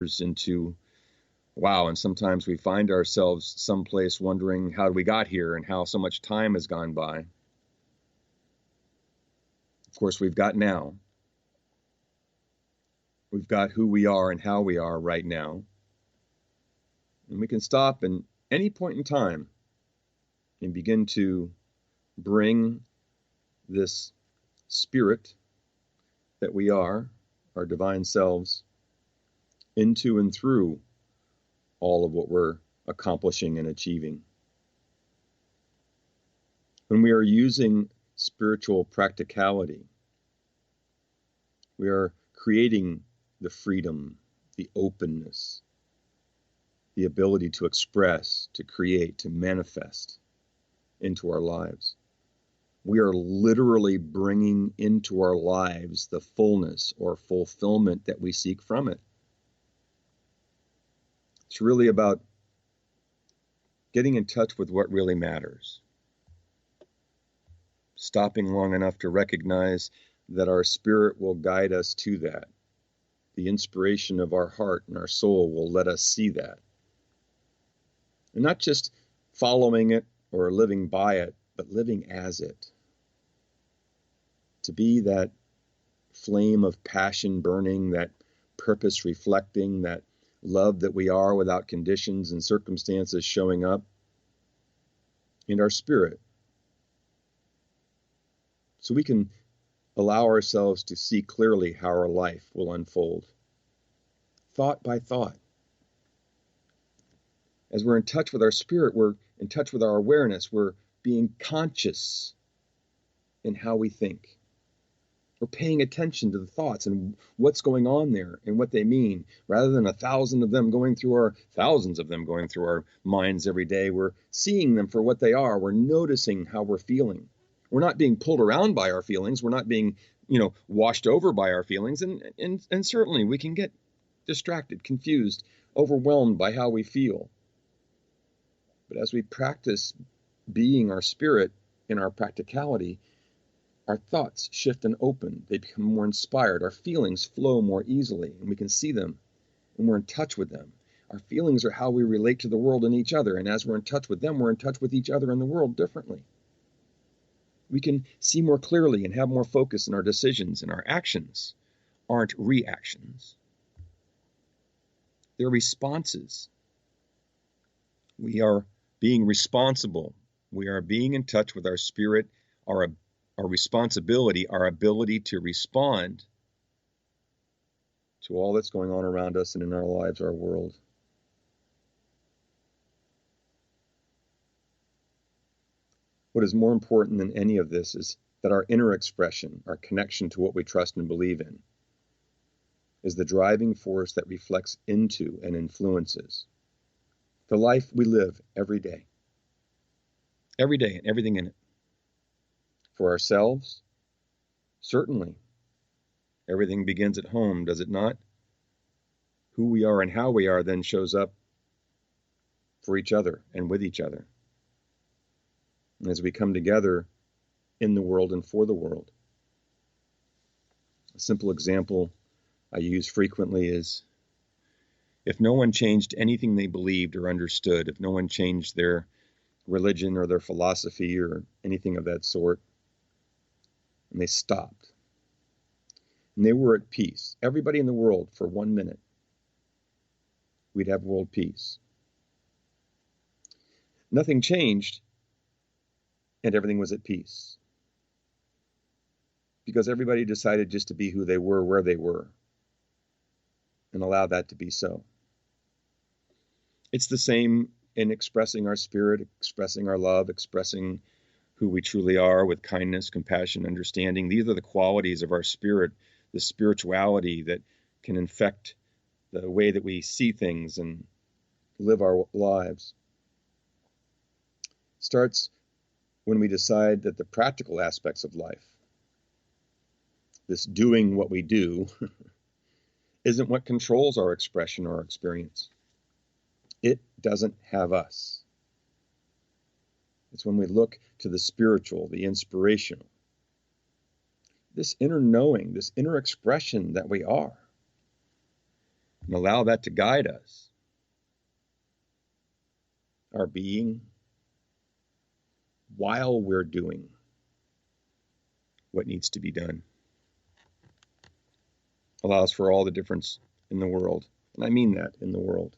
into wow, and sometimes we find ourselves someplace wondering how we got here and how so much time has gone by. Of course, we've got now. We've got who we are and how we are right now. And we can stop at any point in time and begin to bring this spirit that we are, our divine selves, into and through all of what we're accomplishing and achieving. When we are using spiritual practicality, we are creating the freedom, the openness, the ability to express, to create, to manifest into our lives. We are literally bringing into our lives the fullness or fulfillment that we seek from it. It's really about getting in touch with what really matters. Stopping long enough to recognize that our spirit will guide us to that. The inspiration of our heart and our soul will let us see that. And not just following it or living by it, but living as it. To be that flame of passion burning, that purpose reflecting, that love that we are without conditions and circumstances showing up in our spirit. So we can allow ourselves to see clearly how our life will unfold, thought by thought. As we're in touch with our spirit, we're in touch with our awareness, we're being conscious in how we think. We're paying attention to the thoughts and what's going on there and what they mean. Rather than thousands of them going through our minds every day, we're seeing them for what they are. We're noticing how we're feeling. We're not being pulled around by our feelings. We're not being, washed over by our feelings. And certainly we can get distracted, confused, overwhelmed by how we feel. But as we practice being our spirit in our practicality, our thoughts shift and open. They become more inspired. Our feelings flow more easily, and we can see them, and we're in touch with them. Our feelings are how we relate to the world and each other, and as we're in touch with them, we're in touch with each other and the world differently. We can see more clearly and have more focus in our decisions, and our actions aren't reactions. They're responses. We are being responsible. We are being in touch with our spirit, our responsibility, our ability to respond to all that's going on around us and in our lives, our world. What is more important than any of this is that our inner expression, our connection to what we trust and believe in, is the driving force that reflects into and influences the life we live every day and everything in it. For ourselves, certainly, everything begins at home, does it not? Who we are and how we are then shows up for each other and with each other. And as we come together in the world and for the world. A simple example I use frequently is if no one changed anything they believed or understood, if no one changed their religion or their philosophy or anything of that sort, and they stopped, and they were at peace, everybody in the world for 1 minute, we'd have world peace. Nothing changed, and everything was at peace. Because everybody decided just to be who they were, where they were, and allow that to be so. It's the same in expressing our spirit, expressing our love, expressing who we truly are with kindness, compassion, understanding. These are the qualities of our spirit, the spirituality that can infect the way that we see things and live our lives. It starts when we decide that the practical aspects of life, this doing what we do, isn't what controls our expression or our experience. It doesn't have us. It's when we look to the spiritual, the inspirational, this inner knowing, this inner expression that we are. and allow that to guide us, our being, while we're doing what needs to be done. Allows for all the difference in the world. And I mean that, in the world.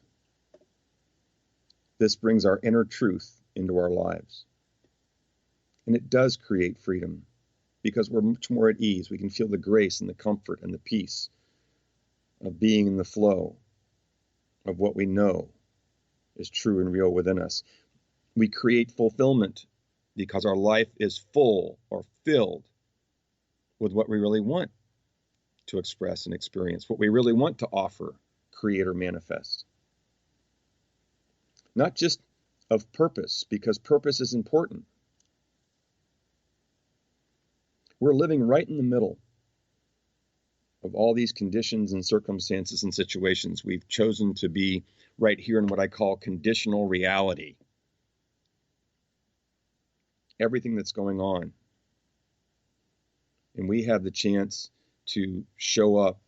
This brings our inner truth into our lives. And it does create freedom because we're much more at ease. We can feel the grace and the comfort and the peace of being in the flow of what we know is true and real within us. We create fulfillment because our life is full or filled with what we really want to express and experience, what we really want to offer, create, or manifest. Not just of purpose, because purpose is important. We're living right in the middle of all these conditions and circumstances and situations. We've chosen to be right here in what I call conditional reality. Everything that's going on. And we have the chance to show up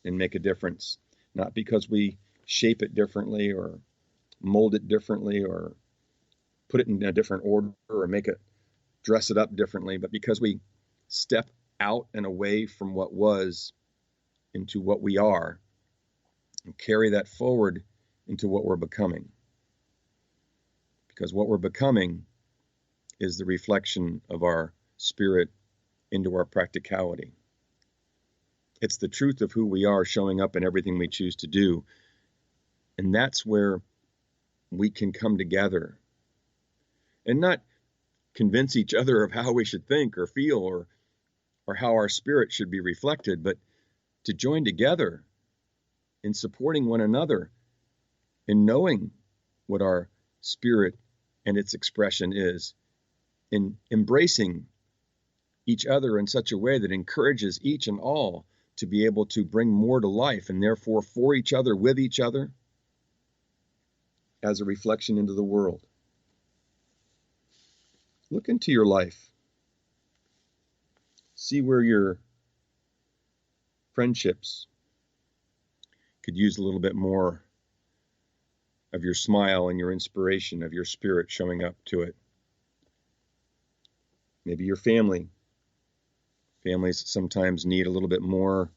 and make a difference, not because we shape it differently or mold it differently or put it in a different order or dress it up differently, but because we step out and away from what was into what we are and carry that forward into what we're becoming. Because what we're becoming is the reflection of our spirit into our practicality. It's the truth of who we are showing up in everything we choose to do. And that's where we can come together and not convince each other of how we should think or feel or how our spirit should be reflected, but to join together in supporting one another in knowing what our spirit and its expression is, in embracing each other in such a way that encourages each and all to be able to bring more to life and therefore for each other, with each other, as a reflection into the world. Look into your life. See where your friendships could use a little bit more of your smile and your inspiration, of your spirit showing up to it. Maybe your family. Families sometimes need a little bit more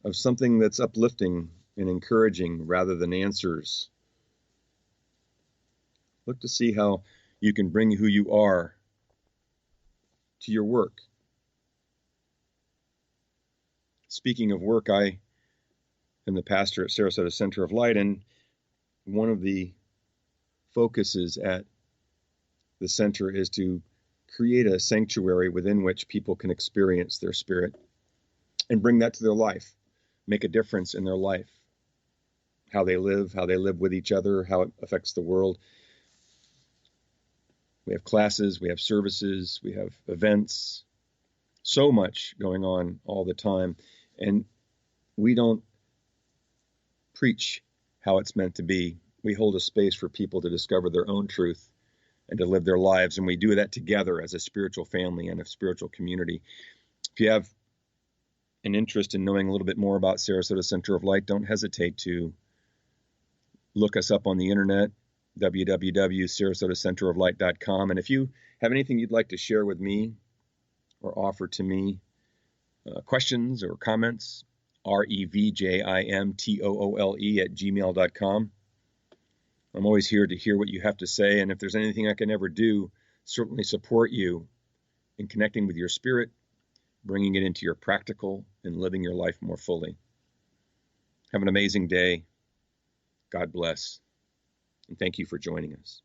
of something that's uplifting and encouraging rather than answers. Look to see how you can bring who you are to your work. Speaking of work, I am the pastor at Sarasota Center of Light, and one of the focuses at the center is to create a sanctuary within which people can experience their spirit and bring that to their life, make a difference in their life, how they live with each other, how it affects the world. We have classes, we have services, we have events, so much going on all the time. And we don't preach how it's meant to be. We hold a space for people to discover their own truth and to live their lives. And we do that together as a spiritual family and a spiritual community. If you have an interest in knowing a little bit more about Sarasota Center of Light, don't hesitate to look us up on the internet, www.sarasotacenteroflight.com. And if you have anything you'd like to share with me or offer to me, questions or comments, revjimtoole@gmail.com. I'm always here to hear what you have to say. And if there's anything I can ever do, certainly support you in connecting with your spirit, bringing it into your practical, and living your life more fully. Have an amazing day. God bless. And thank you for joining us.